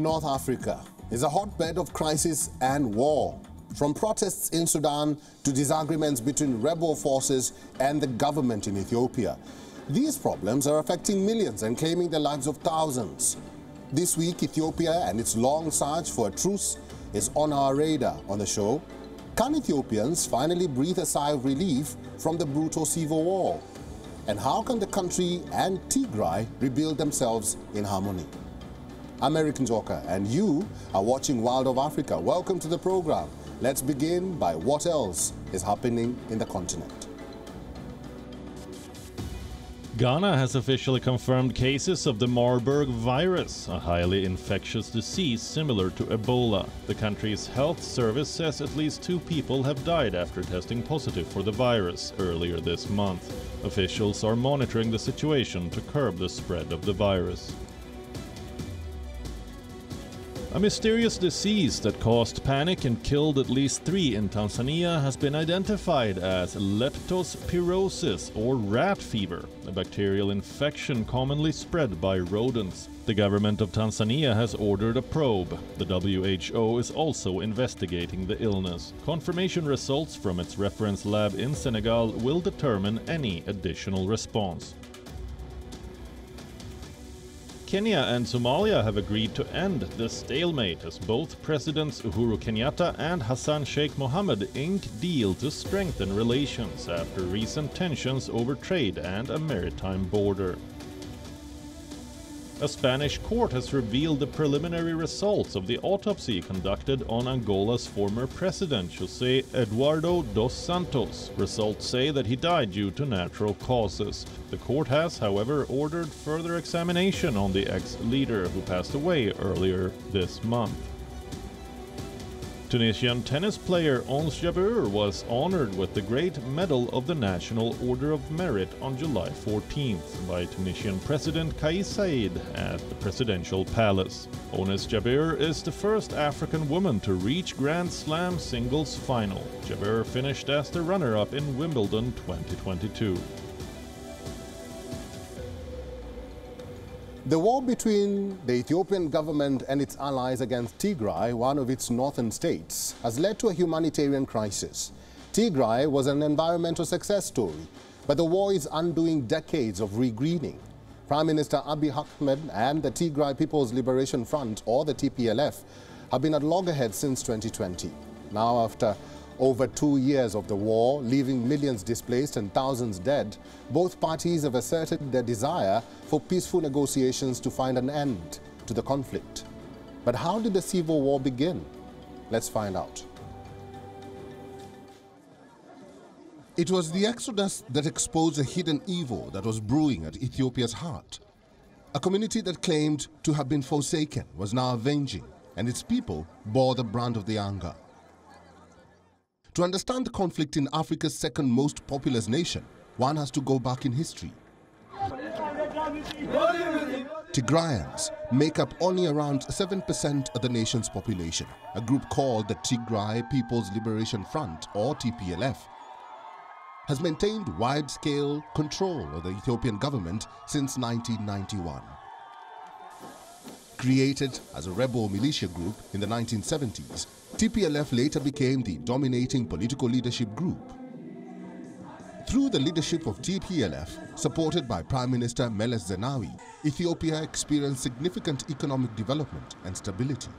North Africa is a hotbed of crisis and war. From protests in Sudan to disagreements between rebel forces and the government in Ethiopia. These problems are affecting millions and claiming the lives of thousands. This week, Ethiopia and its long search for a truce is on our radar on the show. Can Ethiopians finally breathe a sigh of relief from the brutal civil war? And how can the country and Tigray rebuild themselves in harmony? I'm Erik Njoka, and you are watching World of Africa. Welcome to the program. Let's begin by what else is happening in the continent. Ghana has officially confirmed cases of the Marburg virus, a highly infectious disease similar to Ebola. The country's health service says at least 2 people have died after testing positive for the virus earlier this month. Officials are monitoring the situation to curb the spread of the virus. A mysterious disease that caused panic and killed at least 3 in Tanzania has been identified as leptospirosis, or rat fever, a bacterial infection commonly spread by rodents. The government of Tanzania has ordered a probe. The WHO is also investigating the illness. Confirmation results from its reference lab in Senegal will determine any additional response. Kenya and Somalia have agreed to end the stalemate as both Presidents Uhuru Kenyatta and Hassan Sheikh Mohammed inked deal to strengthen relations after recent tensions over trade and a maritime border. A Spanish court has revealed the preliminary results of the autopsy conducted on Angola's former president, José Eduardo dos Santos. Results say that he died due to natural causes. The court has, however, ordered further examination on the ex-leader who passed away earlier this month. Tunisian tennis player Ons Jabeur was honored with the Great Medal of the National Order of Merit on July 14th by Tunisian President Kais Saied at the Presidential Palace. Ons Jabeur is the first African woman to reach Grand Slam singles final. Jabeur finished as the runner-up in Wimbledon 2022. The war between the Ethiopian government and its allies against Tigray, one of its northern states, has led to a humanitarian crisis. Tigray was an environmental success story, but the war is undoing decades of regreening. Prime Minister Abiy Ahmed and the Tigray People's Liberation Front, or the TPLF, have been at loggerheads since 2020. Now, after over 2 years of the war, leaving millions displaced and thousands dead, both parties have asserted their desire for peaceful negotiations to find an end to the conflict. But how did the civil war begin? Let's find out. It was the exodus that exposed a hidden evil that was brewing at Ethiopia's heart. A community that claimed to have been forsaken was now avenging, and its people bore the brunt of the anger. To understand the conflict in Africa's second most populous nation, one has to go back in history. Tigrayans make up only around 7% of the nation's population. A group called the Tigray People's Liberation Front, or TPLF, has maintained wide-scale control of the Ethiopian government since 1991. Created as a rebel militia group in the 1970s, TPLF later became the dominating political leadership group. Through the leadership of TPLF, supported by Prime Minister Meles Zenawi, Ethiopia experienced significant economic development and stability.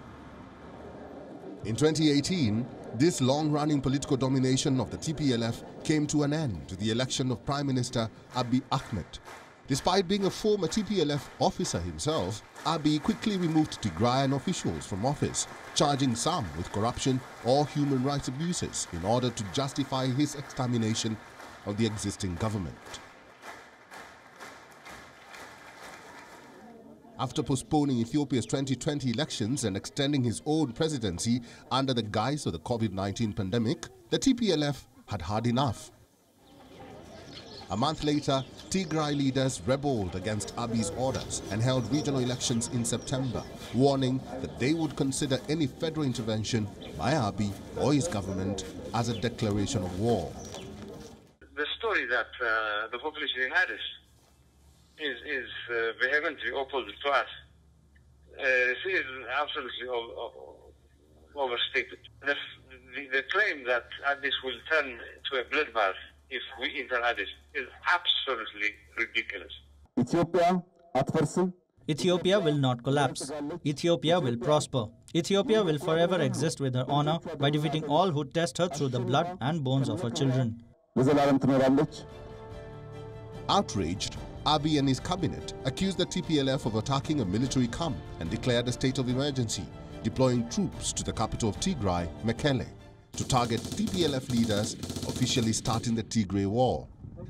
In 2018, this long-running political domination of the TPLF came to an end with the election of Prime Minister Abiy Ahmed. Despite being a former TPLF officer himself, Abiy quickly removed Tigrayan officials from office, charging some with corruption or human rights abuses in order to justify his extermination of the existing government. After postponing Ethiopia's 2020 elections and extending his own presidency under the guise of the COVID-19 pandemic, the TPLF had had enough. A month later, Tigray leaders rebelled against Abiy's orders and held regional elections in September, warning that they would consider any federal intervention by Abiy or his government as a declaration of war. The story that the population had is vehemently opposed to us. This is absolutely overstated. The claim that Addis will turn to a bloodbath if we enter Addis is absolutely ridiculous. Ethiopia will not collapse. Ethiopia will prosper. Ethiopia will forever exist with her honor by defeating all who test her through the blood and bones of her children. Outraged, Abiy and his cabinet accused the TPLF of attacking a military camp and declared a state of emergency, deploying troops to the capital of Tigray, Mekelle, to target TPLF leaders, officially starting the Tigray war.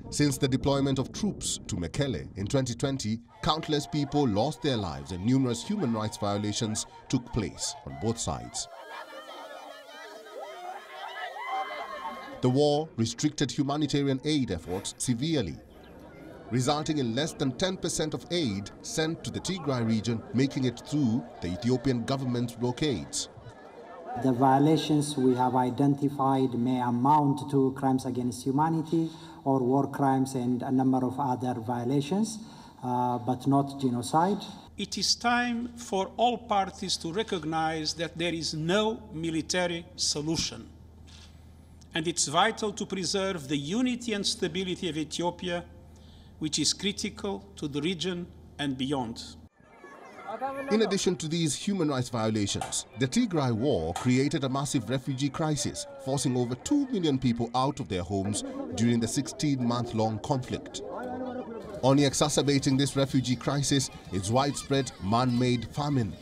Since the deployment of troops to Mekelle in 2020, countless people lost their lives and numerous human rights violations took place on both sides. The war restricted humanitarian aid efforts severely, resulting in less than 10% of aid sent to the Tigray region making it through the Ethiopian government's blockades. The violations we have identified may amount to crimes against humanity or war crimes and a number of other violations, but not genocide. It is time for all parties to recognize that there is no military solution. And it's vital to preserve the unity and stability of Ethiopia, which is critical to the region and beyond. In addition to these human rights violations, the Tigray war created a massive refugee crisis, forcing over 2 million people out of their homes during the 16-month-long conflict. Only exacerbating this refugee crisis is widespread man-made famine.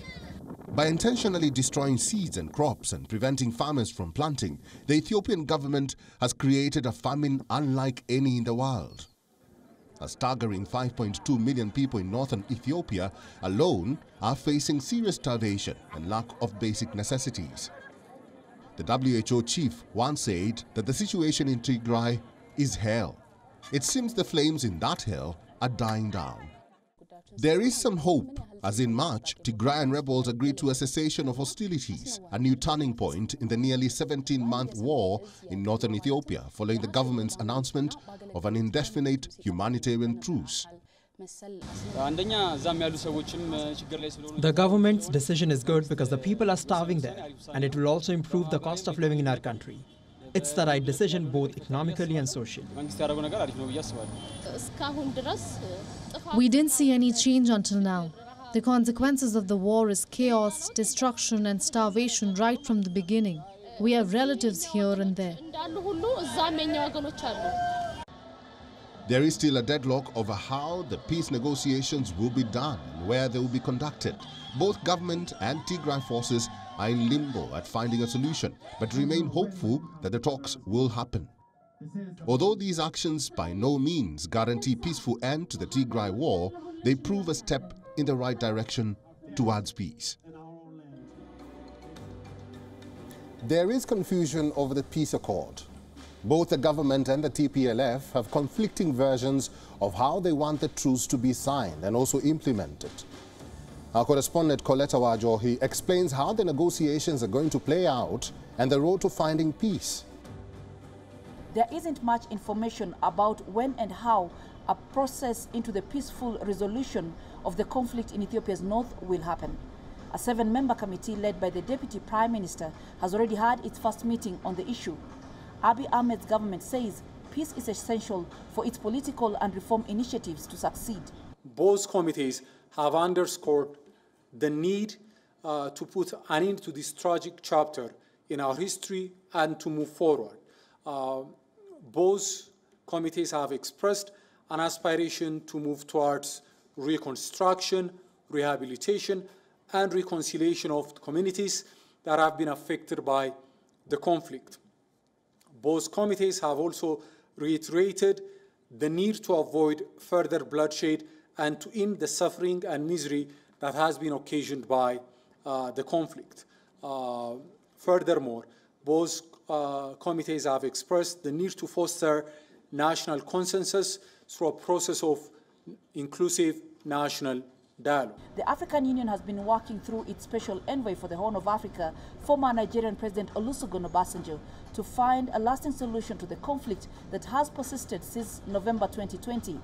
By intentionally destroying seeds and crops and preventing farmers from planting, the Ethiopian government has created a famine unlike any in the world. A staggering 5.2 million people in northern Ethiopia alone are facing serious starvation and lack of basic necessities. The WHO chief once said that the situation in Tigray is hell. It seems the flames in that hell are dying down. There is some hope, as in March, Tigrayan rebels agreed to a cessation of hostilities, a new turning point in the nearly 17-month war in northern Ethiopia, following the government's announcement of an indefinite humanitarian truce. The government's decision is good because the people are starving there, and it will also improve the cost of living in our country. It's the right decision both economically and socially. We didn't see any change until now. The consequences of the war is chaos, destruction and starvation right from the beginning. We have relatives here and there. There is still a deadlock over how the peace negotiations will be done and where they will be conducted. Both government and Tigray forces are in limbo at finding a solution, but remain hopeful that the talks will happen. Although these actions by no means guarantee peaceful end to the Tigray war, they prove a step in the right direction towards peace. There is confusion over the peace accord. Both the government and the TPLF have conflicting versions of how they want the truce to be signed and also implemented. Our correspondent Coletta Wajohi explains how the negotiations are going to play out and the road to finding peace. There isn't much information about when and how a process into the peaceful resolution of the conflict in Ethiopia's north will happen. A 7-member committee led by the Deputy Prime Minister has already had its first meeting on the issue. Abiy Ahmed's government says peace is essential for its political and reform initiatives to succeed. Both committees have underscored the need to put an end to this tragic chapter in our history and to move forward. Both committees have expressed an aspiration to move towards reconstruction, rehabilitation, and reconciliation of communities that have been affected by the conflict. Both committees have also reiterated the need to avoid further bloodshed and to end the suffering and misery that has been occasioned by the conflict. Furthermore, both committees have expressed the need to foster national consensus through a process of inclusive national dialogue. The African Union has been working through its special envoy for the Horn of Africa, former Nigerian President Olusegun Obasanjo, to find a lasting solution to the conflict that has persisted since November 2020.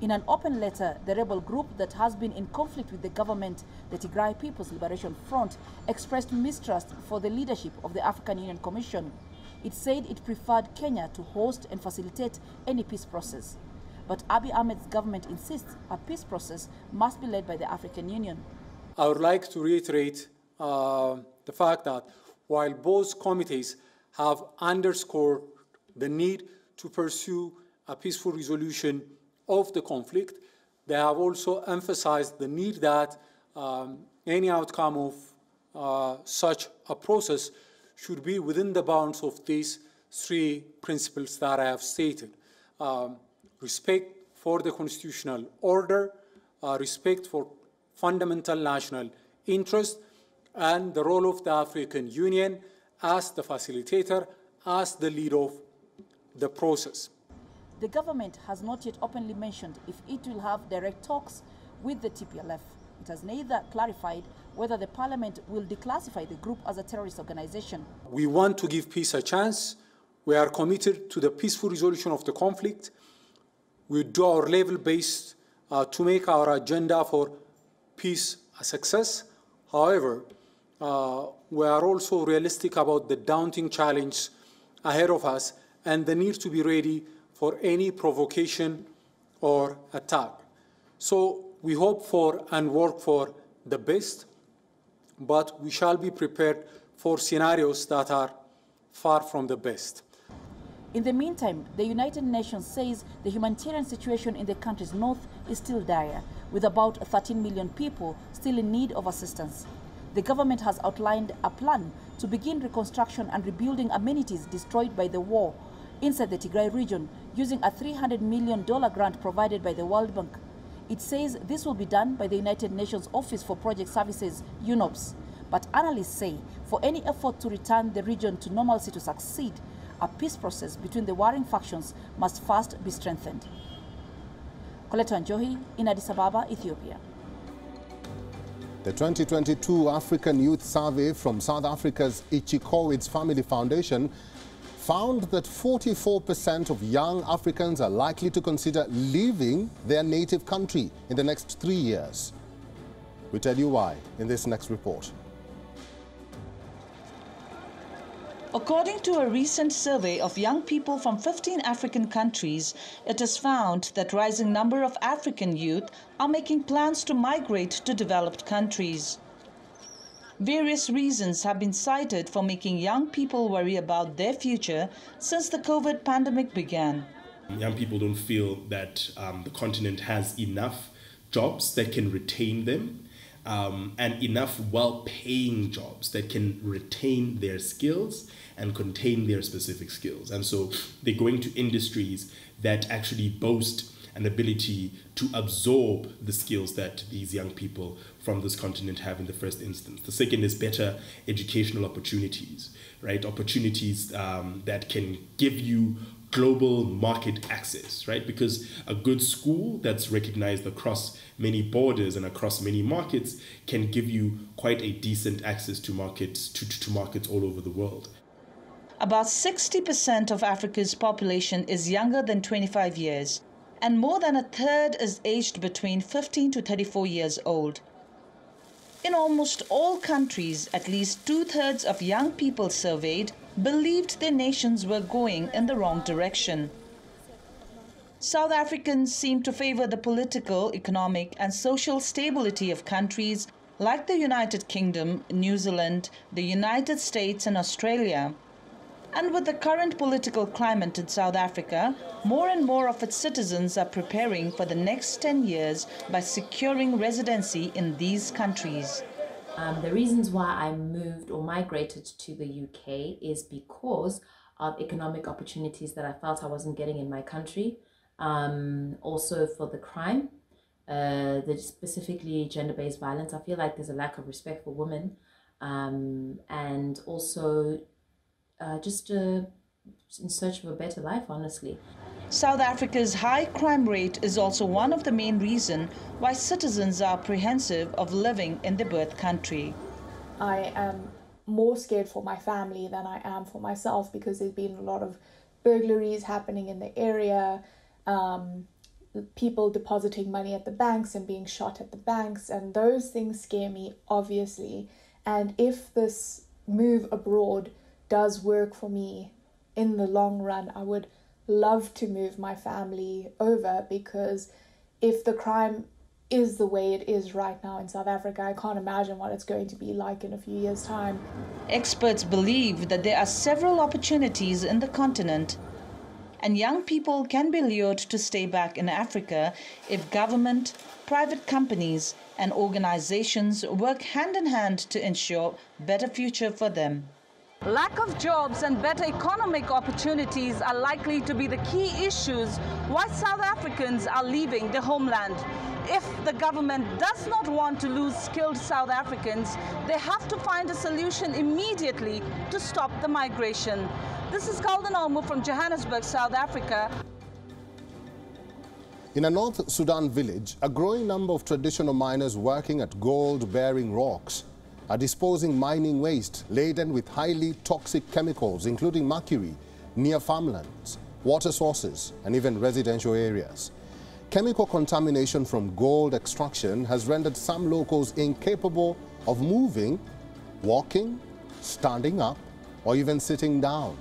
In an open letter, the rebel group that has been in conflict with the government, the Tigray People's Liberation Front, expressed mistrust for the leadership of the African Union Commission. It said it preferred Kenya to host and facilitate any peace process. But Abiy Ahmed's government insists a peace process must be led by the African Union. I would like to reiterate the fact that while both committees have underscored the need to pursue a peaceful resolution of the conflict, they have also emphasized the need that any outcome of such a process should be within the bounds of these three principles that I have stated. Respect for the constitutional order, respect for fundamental national interest, and the role of the African Union as the facilitator, as the lead of the process. The government has not yet openly mentioned if it will have direct talks with the TPLF. It has neither clarified whether the parliament will declassify the group as a terrorist organization. We want to give peace a chance. We are committed to the peaceful resolution of the conflict. We do our level best to make our agenda for peace a success. However, we are also realistic about the daunting challenge ahead of us and the need to be ready for any provocation or attack. So we hope for and work for the best, but we shall be prepared for scenarios that are far from the best. In the meantime, the United Nations says the humanitarian situation in the country's north is still dire, with about 13 million people still in need of assistance. The government has outlined a plan to begin reconstruction and rebuilding amenities destroyed by the war inside the Tigray region using a $300 million grant provided by the World Bank. It says this will be done by the United Nations Office for Project Services, UNOPS. But analysts say for any effort to return the region to normalcy to succeed, a peace process between the warring factions must first be strengthened. Coletta Njohi in Addis Ababa, Ethiopia. The 2022 African Youth Survey from South Africa's Ichikowitz Family Foundation found that 44% of young Africans are likely to consider leaving their native country in the next 3 years. We tell you why in this next report. According to a recent survey of young people from 15 African countries, it is found that a rising number of African youth are making plans to migrate to developed countries. Various reasons have been cited for making young people worry about their future since the COVID pandemic began. Young people don't feel that the continent has enough jobs that can retain them and enough well-paying jobs that can retain their skills and contain their specific skills. And so they're going to industries that actually boast an ability to absorb the skills that these young people from this continent have in the first instance. The second is better educational opportunities, right? Opportunities that can give you global market access, right? Because a good school that's recognized across many borders and across many markets can give you quite a decent access to markets, to markets all over the world. About 60% of Africa's population is younger than 25 years, and more than a third is aged between 15 to 34 years old. In almost all countries, at least 2/3 of young people surveyed believed their nations were going in the wrong direction. South Africans seem to favor the political, economic, and social stability of countries like the United Kingdom, New Zealand, the United States, and Australia. And with the current political climate in South Africa, more and more of its citizens are preparing for the next 10 years by securing residency in these countries. The reasons why I moved or migrated to the UK is because of economic opportunities that I felt I wasn't getting in my country. Also for the crime, specifically gender-based violence. I feel like there's a lack of respect for women, and also just in search of a better life, honestly. South Africa's high crime rate is also one of the main reasons why citizens are apprehensive of living in the birth country. I am more scared for my family than I am for myself because there's been a lot of burglaries happening in the area. people depositing money at the banks and being shot at the banks, and those things scare me, obviously. And if this move abroad does work for me in the long run, I would love to move my family over, because if the crime is the way it is right now in South Africa, I can't imagine what it's going to be like in a few years' time. Experts believe that there are several opportunities in the continent, and young people can be lured to stay back in Africa if government, private companies and organizations work hand in hand to ensure a better future for them. Lack of jobs and better economic opportunities are likely to be the key issues why South Africans are leaving the homeland. If the government does not want to lose skilled South Africans, they have to find a solution immediately to stop the migration. This is Golden Olmo from Johannesburg, South Africa. In a North Sudan village, a growing number of traditional miners working at gold-bearing rocks are disposing mining waste laden with highly toxic chemicals, including mercury, near farmlands, water sources, and even residential areas. Chemical contamination from gold extraction has rendered some locals incapable of moving, walking, standing up, or even sitting down.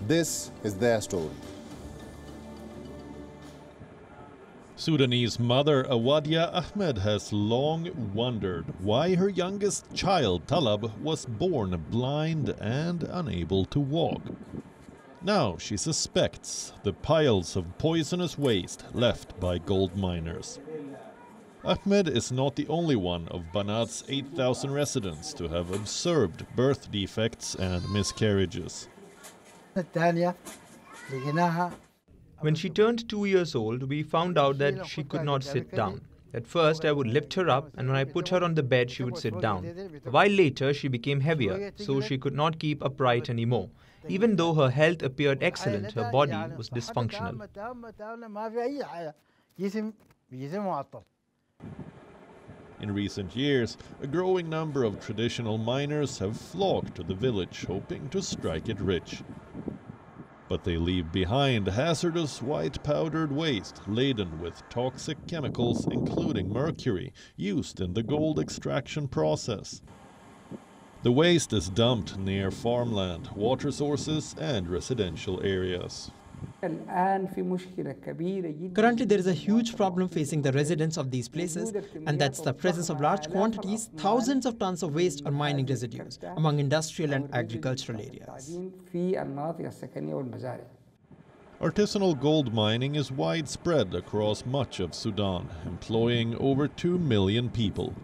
This is their story. Sudanese mother Awadia Ahmed has long wondered why her youngest child, Talab, was born blind and unable to walk. Now she suspects the piles of poisonous waste left by gold miners. Ahmed is not the only one of Banat's 8,000 residents to have observed birth defects and miscarriages. When she turned 2 years old, we found out that she could not sit down. At first, I would lift her up, and when I put her on the bed, she would sit down. A while later, she became heavier, so she could not keep upright anymore. Even though her health appeared excellent, her body was dysfunctional. In recent years, a growing number of traditional miners have flocked to the village, hoping to strike it rich. But they leave behind hazardous white powdered waste laden with toxic chemicals, including mercury, used in the gold extraction process. The waste is dumped near farmland, water sources, and residential areas. Currently, there is a huge problem facing the residents of these places, and that's the presence of large quantities, thousands of tons of waste or mining residues among industrial and agricultural areas. Artisanal gold mining is widespread across much of Sudan, employing over 2 million people,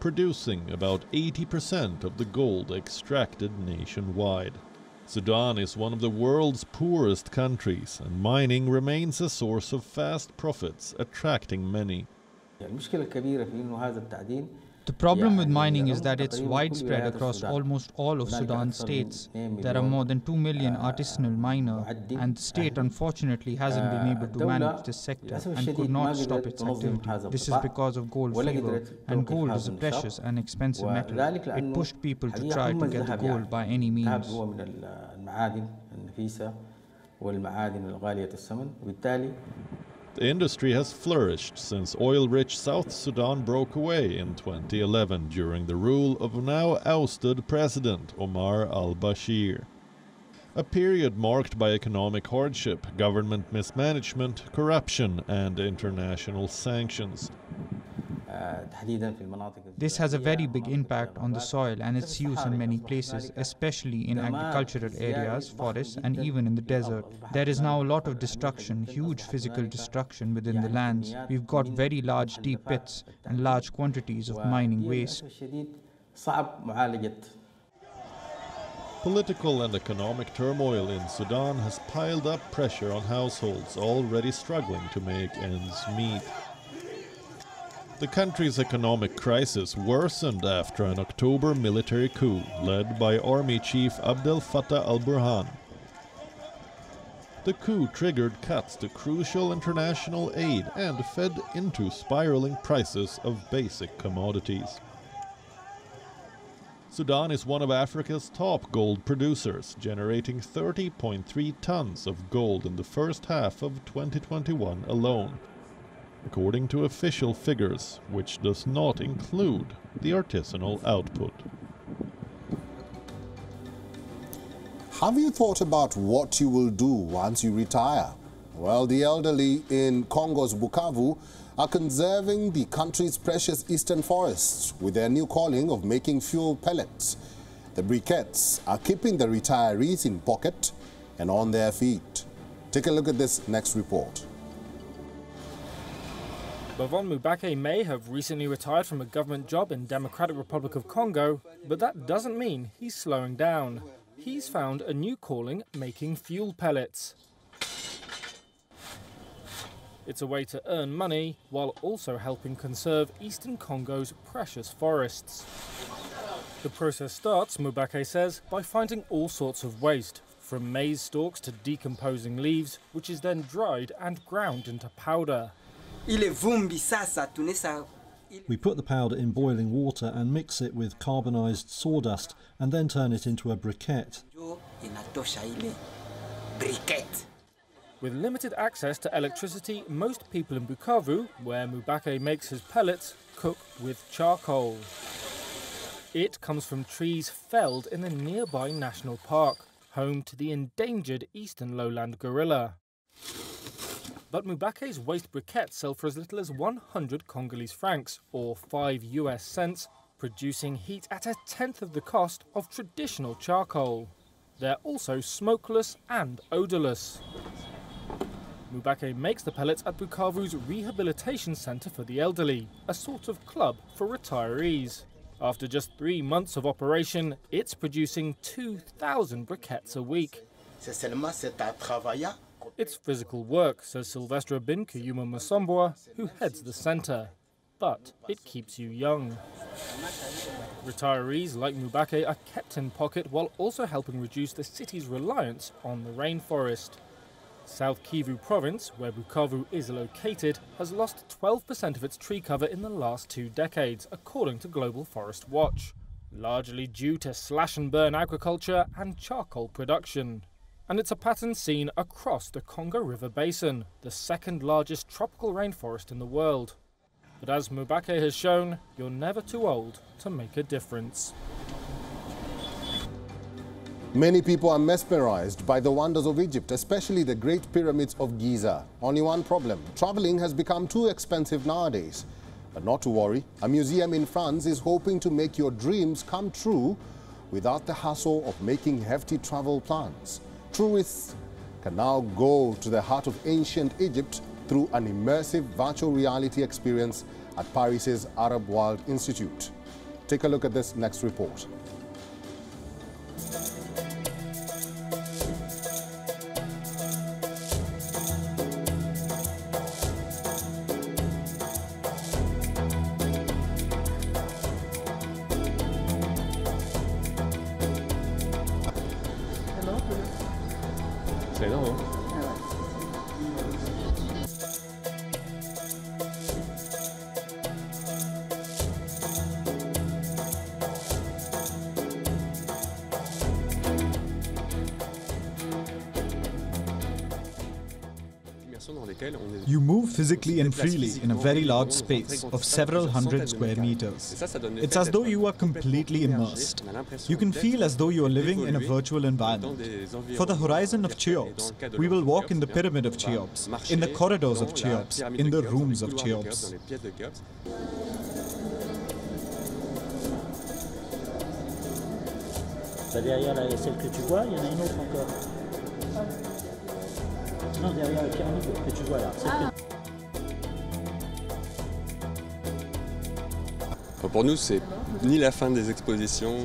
producing about 80% of the gold extracted nationwide. Sudan is one of the world's poorest countries, and mining remains a source of fast profits, attracting many. The problem with mining is that it's widespread across almost all of Sudan's states. There are more than 2 million artisanal miners, and the state unfortunately hasn't been able to manage this sector and could not stop its activity. This is because of gold fever, and gold is a precious and expensive metal. It pushed people to try to get the gold by any means. The industry has flourished since oil-rich South Sudan broke away in 2011 during the rule of now ousted President Omar al-Bashir. A period marked by economic hardship, government mismanagement, corruption, and international sanctions. This has a very big impact on the soil and its use in many places, especially in agricultural areas, forests, and even in the desert. There is now a lot of destruction, huge physical destruction within the lands. We've got very large deep pits and large quantities of mining waste. Political and economic turmoil in Sudan has piled up pressure on households already struggling to make ends meet. The country's economic crisis worsened after an October military coup led by Army Chief Abdel Fattah al-Burhan. The coup triggered cuts to crucial international aid and fed into spiraling prices of basic commodities. Sudan is one of Africa's top gold producers, generating 30.3 tons of gold in the first half of 2021 alone, according to official figures, which does not include the artisanal output. Have you thought about what you will do once you retire? Well, the elderly in Congo's Bukavu are conserving the country's precious eastern forests with their new calling of making fuel pellets. The briquettes are keeping the retirees in pocket and on their feet. Take a look at this next report. Bavon Mubake may have recently retired from a government job in Democratic Republic of Congo, but that doesn't mean he's slowing down. He's found a new calling, making fuel pellets. It's a way to earn money while also helping conserve eastern Congo's precious forests. The process starts, Mubake says, by finding all sorts of waste, from maize stalks to decomposing leaves, which is then dried and ground into powder. We put the powder in boiling water and mix it with carbonized sawdust and then turn it into a briquette. With limited access to electricity, most people in Bukavu, where Mubake makes his pellets, cook with charcoal. It comes from trees felled in the nearby national park, home to the endangered eastern lowland gorilla. But Mubake's waste briquettes sell for as little as 100 Congolese francs, or 5 US cents, producing heat at a tenth of the cost of traditional charcoal. They're also smokeless and odorless. Mubake makes the pellets at Bukavu's Rehabilitation Center for the Elderly, a sort of club for retirees. After just 3 months of operation, it's producing 2,000 briquettes a week. It's physical work, says Sylvestre Bin Kiyuma Masomboa, who heads the center. But it keeps you young. Retirees like Mubake are kept in pocket while also helping reduce the city's reliance on the rainforest. South Kivu province, where Bukavu is located, has lost 12% of its tree cover in the last 2 decades, according to Global Forest Watch, largely due to slash-and-burn agriculture and charcoal production. And it's a pattern seen across the Congo River Basin, the second largest tropical rainforest in the world. But as Mubake has shown, you're never too old to make a difference. Many people are mesmerized by the wonders of Egypt, especially the Great Pyramids of Giza. Only one problem: traveling has become too expensive nowadays. But not to worry, a museum in France is hoping to make your dreams come true without the hassle of making hefty travel plans. Tourists can now go to the heart of ancient Egypt through an immersive virtual reality experience at Paris's Arab World Institute. Take a look at this next report. You move physically and freely in a very large space of several hundred square meters. It's as though you are completely immersed. You can feel as though you are living in a virtual environment. For the horizon of Cheops, we will walk in the pyramid of Cheops, in the corridors of Cheops, in the rooms of Cheops. Derrière celle que tu vois, il y en a une autre encore. Non, derrière la pyramide que tu vois là. Pour nous, c'est ni la fin des expositions.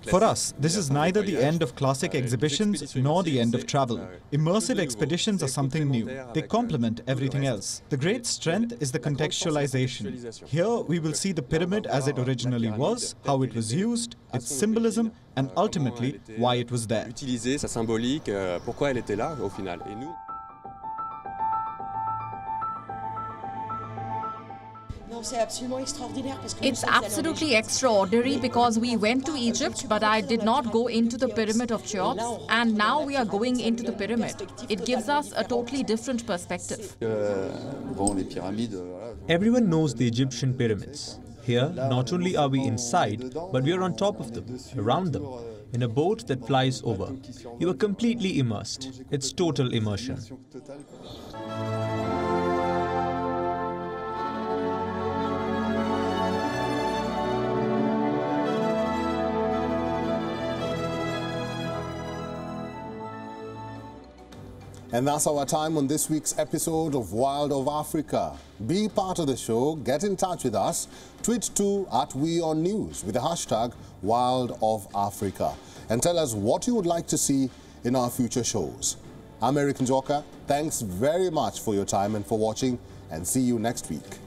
For us, this is neither the end of classic exhibitions nor the end of travel. Immersive expeditions are something new. They complement everything else. The great strength is the contextualization. Here, we will see the pyramid as it originally was, how it was used, its symbolism, and ultimately, why it was there. Utiliser sa symbolique, pourquoi elle était là au final. Et nous... It's absolutely extraordinary because we went to Egypt, but I did not go into the Pyramid of Cheops, and now we are going into the pyramid. It gives us a totally different perspective. Everyone knows the Egyptian pyramids. Here, not only are we inside, but we are on top of them, around them, in a boat that flies over. You are completely immersed. It's total immersion. And that's our time on this week's episode of Wild of Africa. Be part of the show, get in touch with us, tweet to @WION News with the hashtag Wild of Africa, and tell us what you would like to see in our future shows. I'm Erik Njoka. Thanks very much for your time and for watching, and see you next week.